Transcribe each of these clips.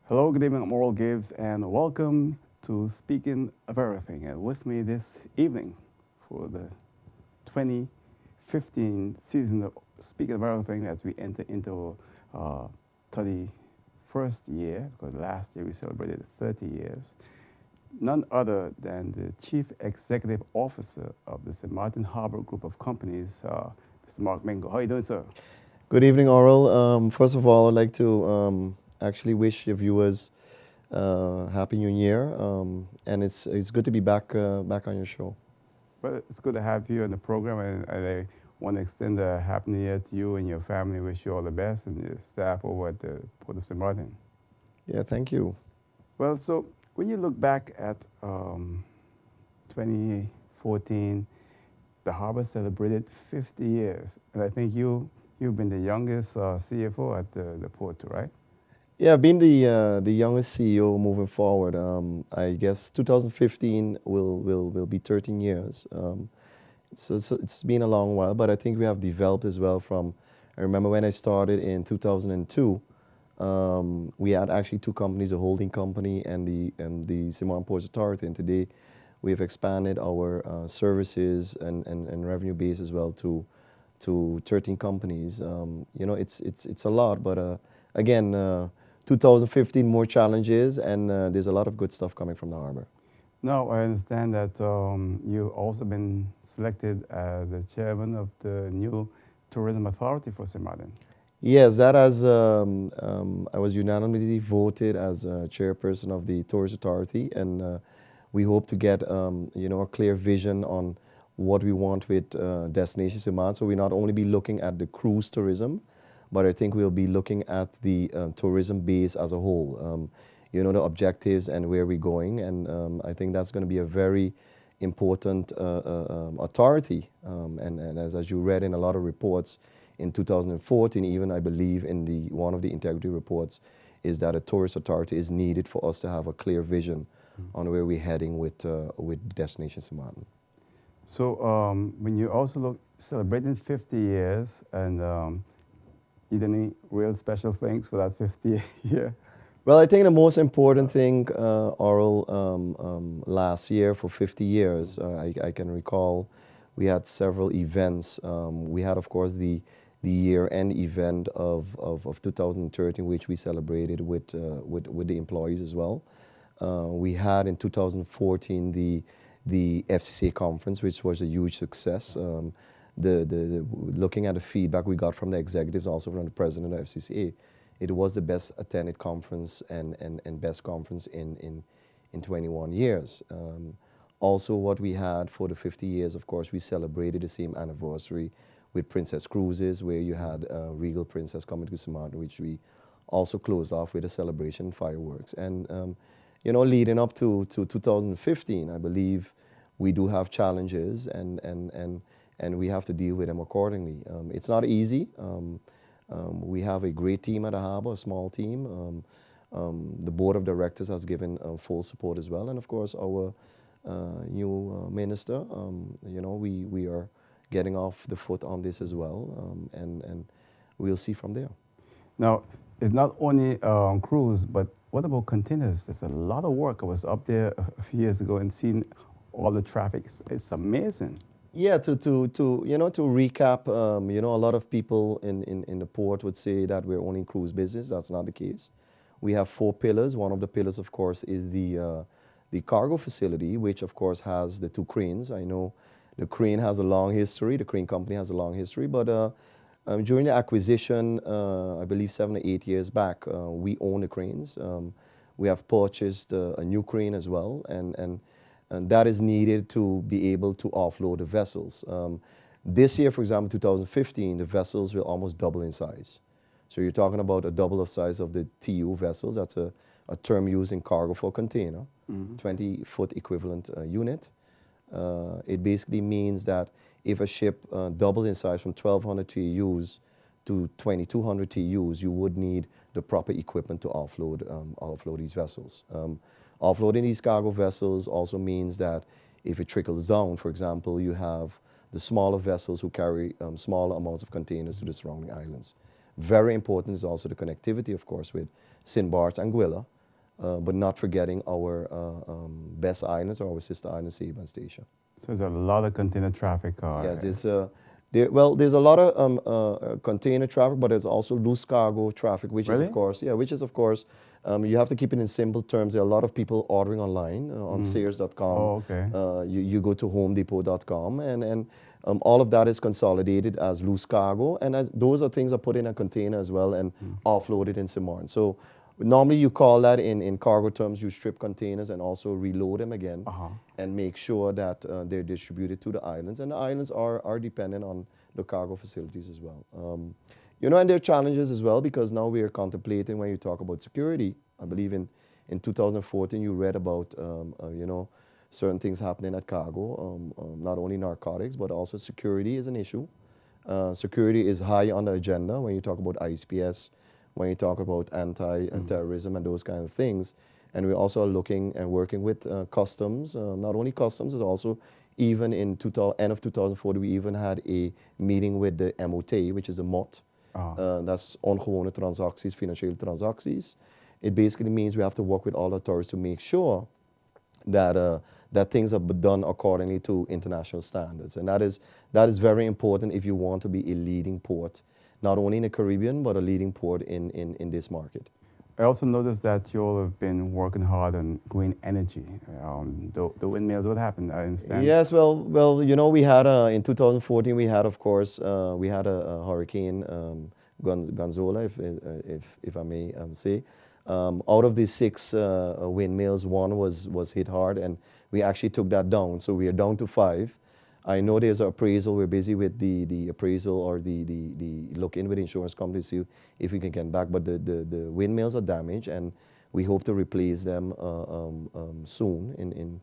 Hello, good evening. I'm Oral Gibbs, and welcome to Speaking of Everything. And with me this evening for the 2015 season of Speaking of Everything as we enter into 31st year, because last year we celebrated 30 years. None other than the Chief Executive Officer of the St. Martin Harbour Group of Companies, Mr. Mark Mingo. How are you doing, sir? Good evening, Oral. First of all, I'd like to actually wish your viewers Happy New Year, and it's good to be back on your show. Well, it's good to have you on the program, and I want to extend a happy new year to you and your family. Wish you all the best and your staff over at the Port of St. Martin. Yeah, thank you. Well, so when you look back at 2014, the harbor celebrated 50 years, and I think you've been the youngest CFO at the port, right? Yeah, being the youngest CEO moving forward, I guess 2015 will be 13 years. So it's been a long while, but I think we have developed as well from. I remember when I started in 2002. We had actually two companies, a holding company and the Simon Ports Authority. And today we have expanded our services and revenue base as well to 13 companies. It's a lot, but again, 2015 more challenges, and there's a lot of good stuff coming from the harbor. Now, I understand that you've also been selected as the chairman of the new Tourism Authority for St. Martin. Yes, that as I was unanimously voted as chairperson of the Tourist Authority, and we hope to get a clear vision on what we want with Destination St. Martin. So we not only be looking at the cruise tourism, but I think we'll be looking at the tourism base as a whole. The objectives and where we're going, and I think that's going to be a very important authority. And as you read in a lot of reports in 2014, even I believe in one of the integrity reports, is that a tourist authority is needed for us to have a clear vision on where we're heading with Destination St. Martin. So when you also look celebrating 50 years, and you did any real special things for that 50 year? Well, I think the most important thing, Oral, last year for 50 years, I can recall we had several events. We had, of course, the year-end event of 2013, which we celebrated with the employees as well. We had in 2014 the FCCA conference, which was a huge success. Looking at the feedback we got from the executives, also from the president of FCCA, it was the best attended conference and best conference in 21 years. Also, what we had for the 50 years, of course, we celebrated the same anniversary with Princess Cruises, where you had Regal Princess coming to St. Martin, which we also closed off with a celebration fireworks. And leading up to 2015, I believe we do have challenges, and we have to deal with them accordingly. It's not easy. We have a great team at the harbor, a small team. The board of directors has given full support as well, and of course our new minister. We are getting off the foot on this as well, and we'll see from there. Now, it's not only cruise, but what about containers? There's a lot of work. I was up there a few years ago and seen all the traffic. It's amazing. Yeah, to recap, a lot of people in the port would say that we're only in cruise business. That's not the case. We have 4 pillars. One of the pillars, of course, is the cargo facility, which of course has the 2 cranes. I know the crane has a long history. The crane company has a long history, but during the acquisition, I believe 7 or 8 years back, we own the cranes. We have purchased a new crane as well, and that is needed to be able to offload the vessels. This year, for example, 2015, the vessels will almost double in size. So you're talking about a double of size of the TU vessels. That's a term used in cargo for container, 20-foot equivalent unit. It basically means that if a ship doubled in size from 1,200 TEUs to 2,200 TEUs, you would need the proper equipment to offload these vessels. Offloading these cargo vessels also means that if it trickles down, for example, you have the smaller vessels who carry smaller amounts of containers to the surrounding islands. Very important is also the connectivity, of course, with St. Bart's and Anguilla, but not forgetting our best islands or our sister island, Save and Station. So there's a lot of container traffic. Yes, there's a lot of container traffic, but there's also loose cargo traffic, which is Really? of course, you have to keep it in simple terms. There are a lot of people ordering online on Sears.com. Oh, okay. You go to HomeDepot.com, and all of that is consolidated as loose cargo, and those are things are put in a container as well and offloaded in Simorn. So normally you call that in cargo terms, you strip containers and also reload them again and make sure that they're distributed to the islands. And the islands are dependent on the cargo facilities as well. And there are challenges as well, because now we are contemplating, when you talk about security, I believe in 2014 you read about, certain things happening at cargo, not only narcotics, but also security is an issue. Security is high on the agenda when you talk about ISPS, when you talk about anti-terrorism and those kind of things. And we're also looking and working with customs, not only customs, but also even in end of 2014, we even had a meeting with the MOT, which is the MOT. That's ongewone transacties, financiële transacties. It basically means we have to work with all authorities to make sure that that things are done accordingly to international standards. And that is very important if you want to be a leading port, not only in the Caribbean, but a leading port in this market. I also noticed that you all have been working hard on green energy. The windmills, what happened? I understand. Yes, well, we had in 2014 we had, of course, we had a hurricane, Gonzola, if I may say. Out of these 6 windmills, one was hit hard, and we actually took that down. So we are down to 5. I know there's an appraisal. We're busy with the appraisal or the look in with insurance companies to see if we can get back. But the windmills are damaged, and we hope to replace them soon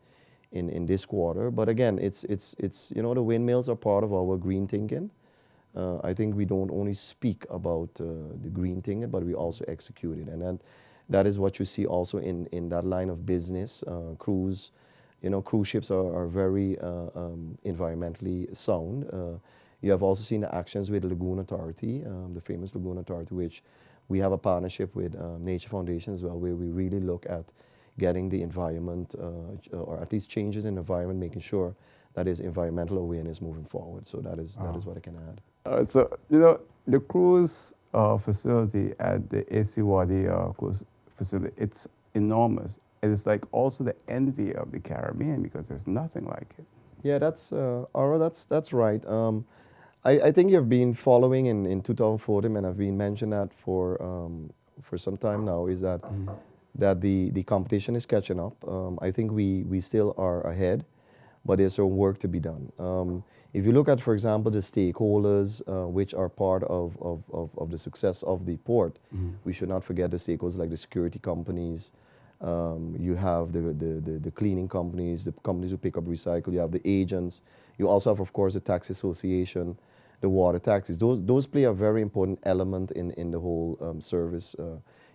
in this quarter. But again, it's the windmills are part of our green thinking. I think we don't only speak about the green thinking, but we also execute it, and that is what you see also in that line of business. Cruise ships are very environmentally sound. You have also seen the actions with the Lagoon Authority, the famous Lagoon Authority, which we have a partnership with Nature Foundation as well, where we really look at getting the environment, or at least changes in the environment, making sure that is environmental awareness moving forward. So that is what I can add. All right, so the cruise facility at the AC-Wadi cruise facility, it's enormous. It is like also the envy of the Caribbean, because there's nothing like it. Yeah, that's right. I think you've been following in 2014, and I've been mentioning that for some time now, is that that the competition is catching up. I think we still are ahead, but there's some work to be done. If you look at, for example, the stakeholders which are part of the success of the port, we should not forget the stakeholders like the security companies. You have the cleaning companies, the companies who pick up recycle. You have the agents. You also have, of course, the taxi association, the water taxis. Those play a very important element in the whole service,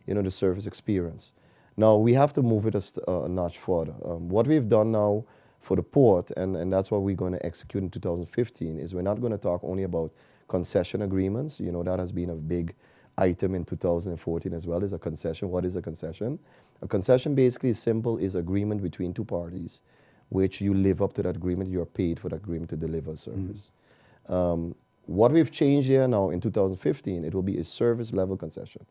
the service experience. Now we have to move it a notch further. What we've done now for the port, and that's what we're going to execute in 2015, is we're not going to talk only about concession agreements. That has been a big item in 2014 as well, is a concession. What is a concession? A concession basically is simple, is agreement between 2 parties, which you live up to that agreement, you're paid for that agreement to deliver a service. What we've changed here now in 2015, it will be a service level concession,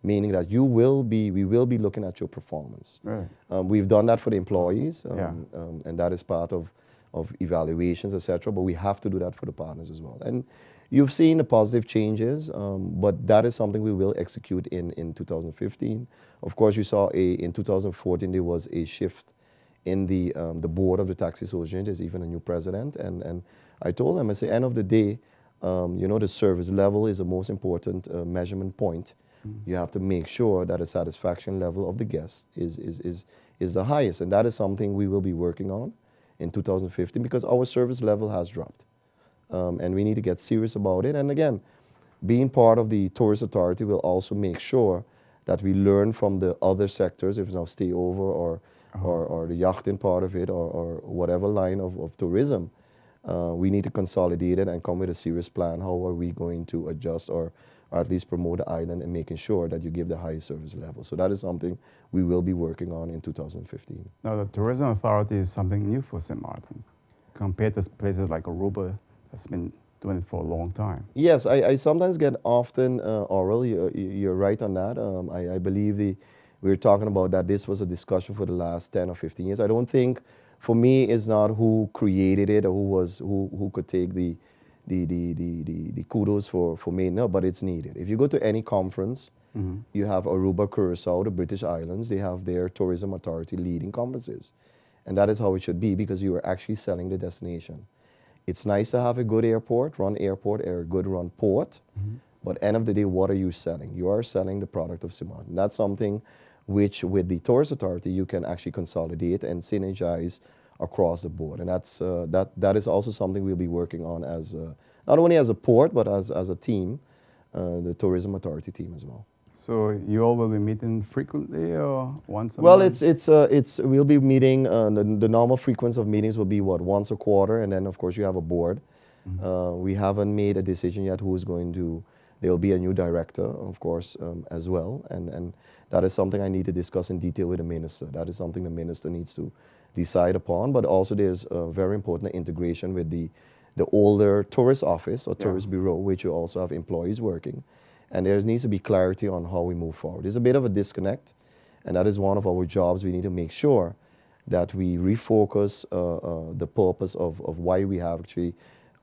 meaning that we will be looking at your performance. Right. We've done that for the employees, and that is part of evaluations, etc. But we have to do that for the partners as well. And you've seen the positive changes, but that is something we will execute in 2015. Of course, you saw in 2014 there was a shift in the board of the taxi association. There's even a new president, and I told them, I say, end of the day, the service level is the most important measurement point. You have to make sure that the satisfaction level of the guest is the highest, and that is something we will be working on in 2015, because our service level has dropped, and we need to get serious about it. And again, being part of the Tourist Authority will also make sure that we learn from the other sectors, if it's now stay over or the yachting part of it, or whatever line of tourism. We need to consolidate it and come with a serious plan. How are we going to adjust or or at least promote the island and making sure that you give the highest service level. So that is something we will be working on in 2015. Now, the Tourism Authority is something new for St. Martin compared to places like Aruba that's been doing it for a long time. Yes, I sometimes get often oral. You're right on that. I believe we were talking about that this was a discussion for the last 10 or 15 years. I don't think, for me, it's not who created it or who could take the kudos for making it, but it's needed. If you go to any conference, you have Aruba, Curacao, the British Islands, they have their tourism authority leading conferences. And that is how it should be, because you are actually selling the destination. It's nice to have a good airport, run airport, or a good run port, but end of the day, what are you selling? You are selling the product of St. Martin. That's something which, with the Tourist Authority, you can actually consolidate and synergize across the board. And that is also something we'll be working on as not only as a port, but as a team, the Tourism Authority team as well. So you all will be meeting frequently or once a Well, month? we'll be meeting, the normal frequency of meetings will be once a quarter, and then of course you have a board. We haven't made a decision yet who's going to, there will be a new director, of course, as well, and that is something I need to discuss in detail with the minister. That is something the minister needs to decide upon, but also there's a very important integration with the older tourist office or tourist bureau, which you also have employees working. And there needs to be clarity on how we move forward. There's a bit of a disconnect, and that is one of our jobs. We need to make sure that we refocus the purpose of why we have actually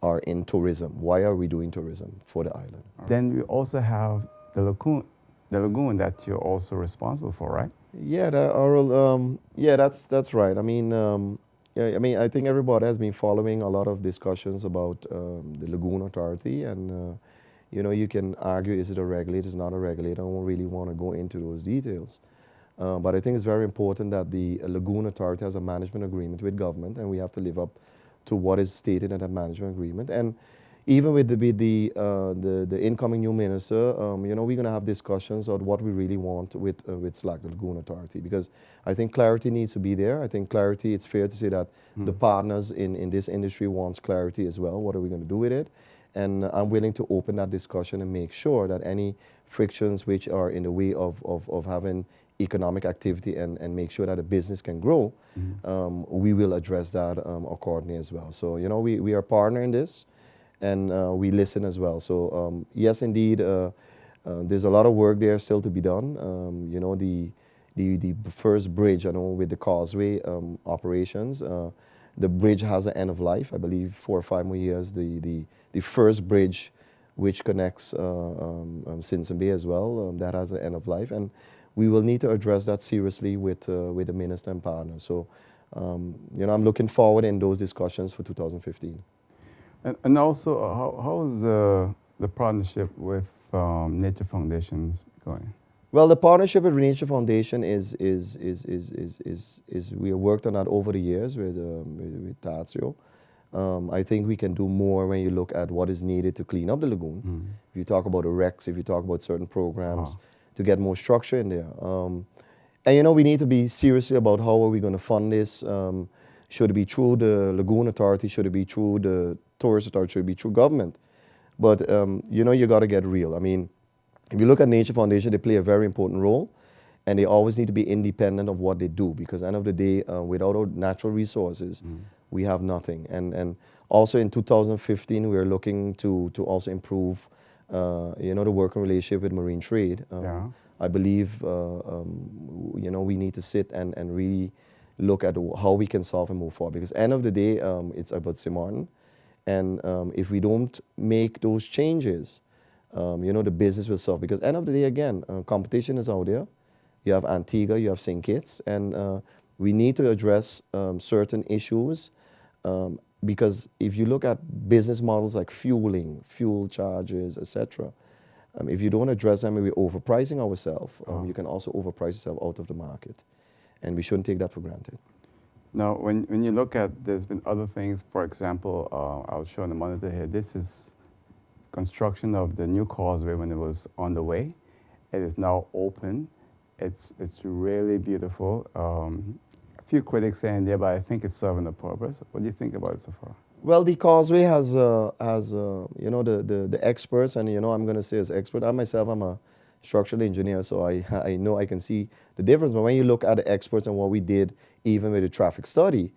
are in tourism. Why are we doing tourism for the island? Then we also have the lagoon that you're also responsible for, right? Yeah, that's right. I mean, I think everybody has been following a lot of discussions about the Lagoon Authority, and you can argue, is it a regulator, is it not a regulator? I don't really want to go into those details. But I think it's very important that the Lagoon Authority has a management agreement with government, and we have to live up to what is stated in that management agreement. And even with the incoming new minister, we're going to have discussions on what we really want with SLAC, the Lagoon Authority, because I think clarity needs to be there. I think clarity, it's fair to say that the partners in this industry wants clarity as well. What are we going to do with it? And I'm willing to open that discussion and make sure that any frictions which are in the way of having economic activity and make sure that a business can grow, we will address that accordingly as well. So, we are a partner in this, and we listen as well. So, yes, indeed, there's a lot of work there still to be done. The first bridge, with the Causeway operations, the bridge has an end of life. I believe 4 or 5 more years. The first bridge, which connects Simpson Bay as well, that has an end of life, and we will need to address that seriously with the minister and partners. So, I'm looking forward in those discussions for 2015. And also, how's the partnership with Nature Foundations going? Well, the partnership with Nature Foundation is we have worked on that over the years with Tazio. I think we can do more when you look at what is needed to clean up the lagoon. If you talk about the recs, if you talk about certain programs, to get more structure in there. And we need to be seriously about how are we going to fund this. Should it be through the Lagoon Authority? Should it be through the Tourist Authority? Should it be through government? But you got to get real. I mean, if you look at Nature Foundation, they play a very important role, and they always need to be independent of what they do, because at the end of the day, without our natural resources, we have nothing. And also in 2015, we are looking to also improve, the working relationship with marine trade. I believe, we need to sit and really look at how we can solve and move forward, because at the end of the day, it's about St. Martin. And if we don't make those changes, the business will suffer. Because at the end of the day, again, competition is out there. You have Antigua, you have St. Kitts, and we need to address certain issues, because if you look at business models like fueling, fuel charges, etc., if you don't address them, we're overpricing ourselves. You can also overprice yourself out of the market, and we shouldn't take that for granted. Now, when you look at, there's been other things. For example, I'll show on the monitor here. This is construction of the new causeway when it was on the way. It is now open. It's really beautiful. A few critics saying there, but I think it's serving the purpose. What do you think about it so far? Well, the Causeway has the experts, and I'm going to say as expert. I myself, I'm a structural engineer, so I know I can see the difference. But when you look at the experts and what we did, even with the traffic study,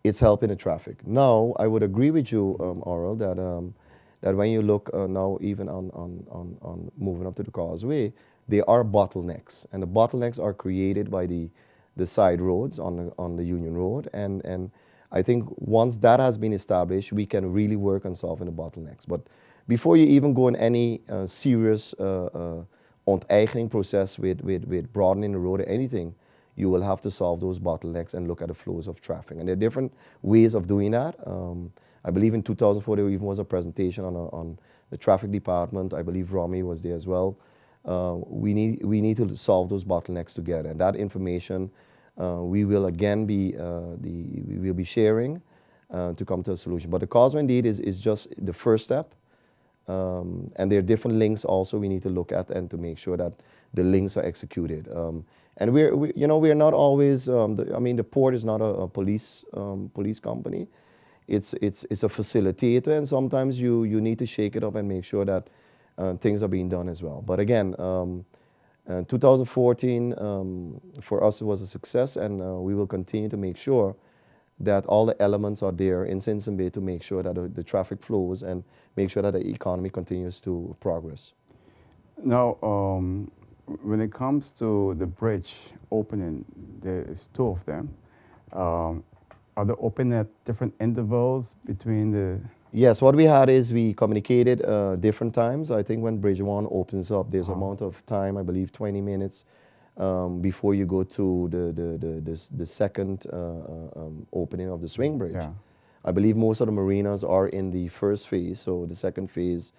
it's helping the traffic. Now, I would agree with you, Oral, that when you look now, even on moving up to the Causeway, there are bottlenecks, and the bottlenecks are created by the side roads on the Union Road, and I think once that has been established, we can really work on solving the bottlenecks. But before you even go in any serious onteigening process with broadening the road or anything, you will have to solve those bottlenecks and look at the flows of traffic. And there are different ways of doing that. I believe in 2004 there even was a presentation on the traffic department. I believe Romy was there as well. We need to solve those bottlenecks together, and that information we will again we will be sharing to come to a solution. But the Causeway indeed is just the first step, and there are different links also we need to look at and to make sure that the links are executed. And we're not always. The port is not a police company. It's a facilitator, and sometimes you need to shake it up and make sure that things are being done as well. But again, 2014 for us it was a success, and we will continue to make sure that all the elements are there in Simpson Bay to make sure that the traffic flows and make sure that the economy continues to progress. Now, when it comes to the bridge opening, there's two of them. Are they open at different intervals between the? Yes, what we had is we communicated different times. I think when Bridge 1 opens up, there's amount of time, I believe 20 minutes before you go to the second opening of the swing bridge. Yeah. I believe most of the marinas are in the first phase, so the second phase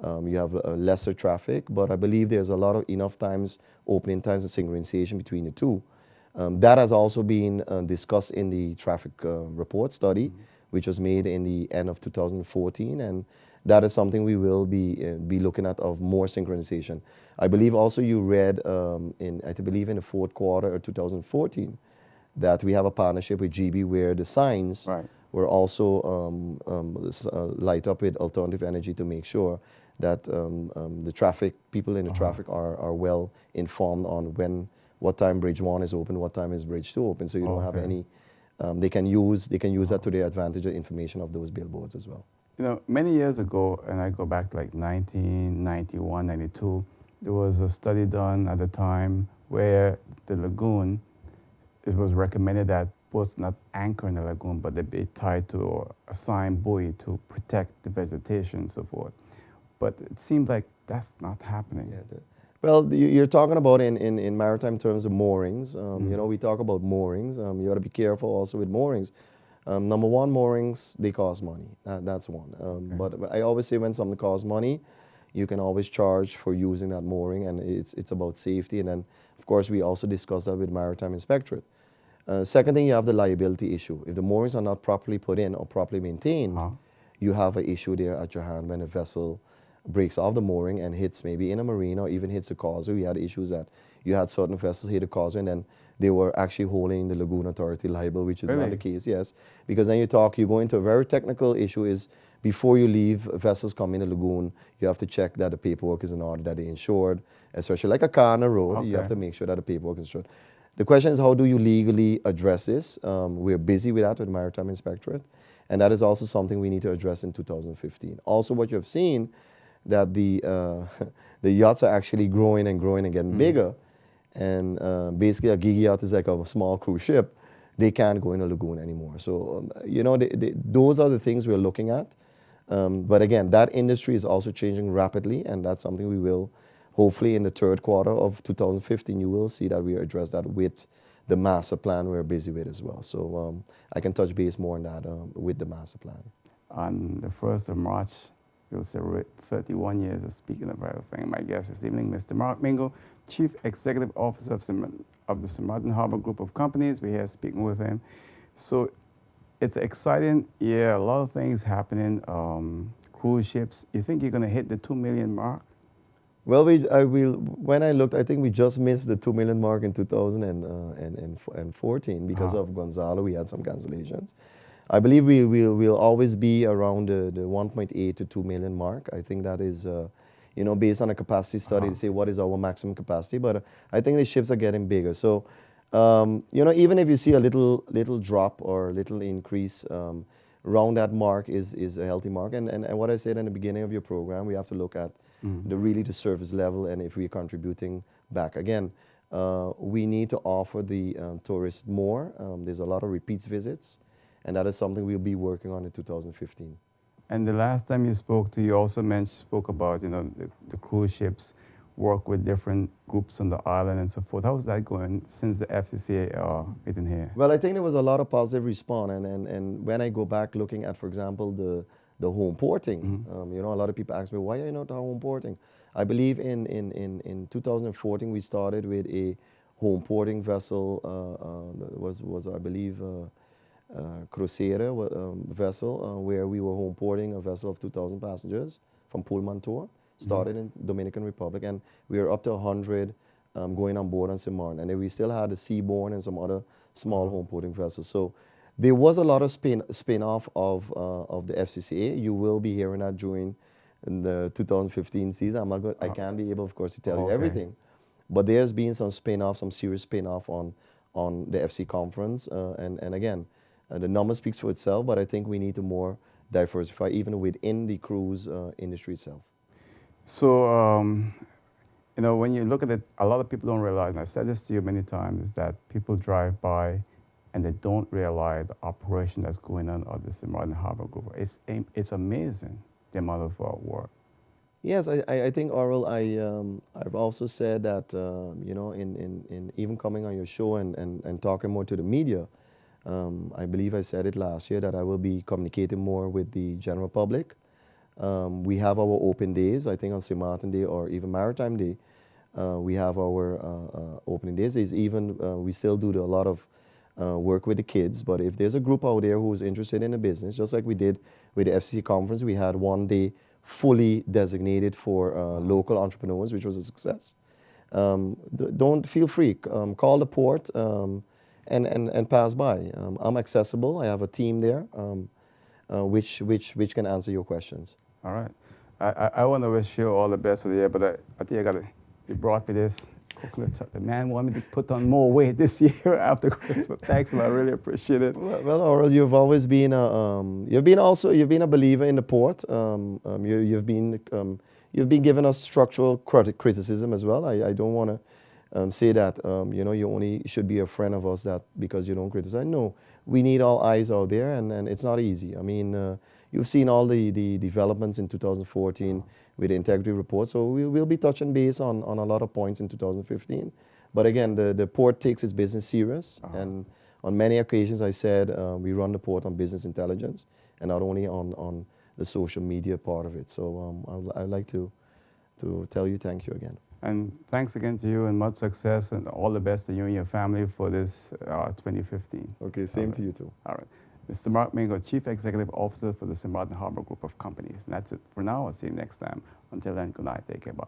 you have lesser traffic, but I believe there's a lot of enough times, opening times and synchronization between the two. That has also been discussed in the traffic report study, which was made in the end of 2014, and that is something we will be looking at of more synchronization. I believe also you read I believe in the fourth quarter of 2014 that we have a partnership with GB where the signs were also light up with alternative energy to make sure that the traffic people in the traffic are well informed on what time Bridge 1 is open, what time is Bridge 2 open, so you don't have any. They can use that to their advantage, the information of those billboards as well. Many years ago, and I go back to like 1991, 92, there was a study done at the time where the lagoon, it was recommended that boats not anchor in the lagoon, but they be tied to a sign buoy to protect the vegetation and so forth. But it seems like that's not happening. Yeah, well, you're talking about in maritime terms of moorings. We talk about moorings. You got to be careful also with moorings. Number one, moorings, they cost money. That's one. But I always say when something costs money, you can always charge for using that mooring, and it's about safety. And then, of course, we also discuss that with Maritime Inspectorate. Second thing, you have the liability issue. If the moorings are not properly put in or properly maintained, you have an issue there at your hand when a vessel breaks off the mooring and hits maybe in a marina or even hits a causeway. We had issues that you had certain vessels hit a causeway and then they were actually holding the Lagoon Authority liable, which is not the case, yes. Because then you go into a very technical issue is before you leave, vessels come in the lagoon, you have to check that the paperwork is in order, that they're insured, especially like a car on a road, you have to make sure that the paperwork is insured. The question is, how do you legally address this? We're busy with that with Maritime Inspectorate, and that is also something we need to address in 2015. Also, what you have seen, that the yachts are actually growing and growing and getting bigger, and basically a gigi yacht is like a small cruise ship. They can't go in a lagoon anymore. So those are the things we're looking at. But again, that industry is also changing rapidly, and that's something we will, hopefully in the third quarter of 2015, you will see that we address that with the master plan we're busy with as well. So I can touch base more on that with the master plan. On the 1st of March, we'll celebrate 31 years of Speaking of Everything. My guest this evening, Mr. Mark Mingo, Chief Executive Officer of the St. Martin Harbour Group of Companies. We're here speaking with him. So it's an exciting year, a lot of things happening. Cruise ships, you think you're going to hit the 2 million mark? Well, when I looked, I think we just missed the 2 million mark in 2014 because of Gonzalo. We had some cancellations. I believe we'll always be around the 1.8 to 2 million mark. I think that is, you know, based on a capacity study to say what is our maximum capacity. But I think the ships are getting bigger. So, you know, even if you see a little drop or little increase, around that mark is a healthy mark. And what I said in the beginning of your program, we have to look at the service level and if we're contributing back. Again, we need to offer the tourists more. There's a lot of repeats visits, and that is something we'll be working on in 2015. And the last time you spoke to, you also spoke about, you know, the cruise ships work with different groups on the island and so forth. How's that going since the FCCA meeting here? Well, I think there was a lot of positive response, and when I go back looking at, for example, the home porting, you know, a lot of people ask me, why are you not home porting? I believe in 2014 we started with a home porting vessel, was I believe cruzeiro vessel, where we were home porting a vessel of 2,000 passengers from Pullman Tour. Started in Dominican Republic, and we are up to 100 going on board on St. Martin. And then we still had the Seabourn and some other small home porting vessels. So there was a lot of spin-off of the FCCA. You will be hearing that during the 2015 season. I can't be able, of course, to tell you everything, but there's been some spin-off, some serious spin-off on the FC conference. And again, the number speaks for itself, but I think we need to more diversify even within the cruise industry itself. So, you know, when you look at it, a lot of people don't realize, and I said this to you many times, is that people drive by and they don't realize the operation that's going on at the St. Martin Harbour Group. It's amazing, the amount of work. Yes, I think, Oral, I've also said that, you know, in even coming on your show and talking more to the media, I believe I said it last year that I will be communicating more with the general public. We have our open days, I think on St. Martin Day or even Maritime Day. We have our opening days. There's even, we still do a lot of work with the kids, but if there's a group out there who's interested in a business, just like we did with the FCC conference, we had one day fully designated for local entrepreneurs, which was a success. Don't feel free, call the port and pass by. I'm accessible, I have a team there which can answer your questions. All right. I want to wish you all the best for the year, but I think you brought me this coconut chocolate. The man wanted me to put on more weight this year after Christmas. Thanks a lot. I really appreciate it. Well, Oral, you've always been you've been a believer in the port. You've been giving us structural criticism as well. I don't want to say that you know, you only should be a friend of us that because you don't criticize. No, we need all eyes out there, and it's not easy. I mean, you've seen all the developments in 2014 with the integrity report, so we'll be touching base on a lot of points in 2015. But again, the port takes its business serious, and on many occasions I said we run the port on business intelligence and not only on the social media part of it. So I'd like to tell you thank you again. And thanks again to you, and much success and all the best to you and your family for this 2015. Okay, same to you too. All right. Mr. Mark Mingo, Chief Executive Officer for the St. Martin Harbour Group of Companies. And that's it for now. I'll see you next time. Until then, good night. Take care. Bye.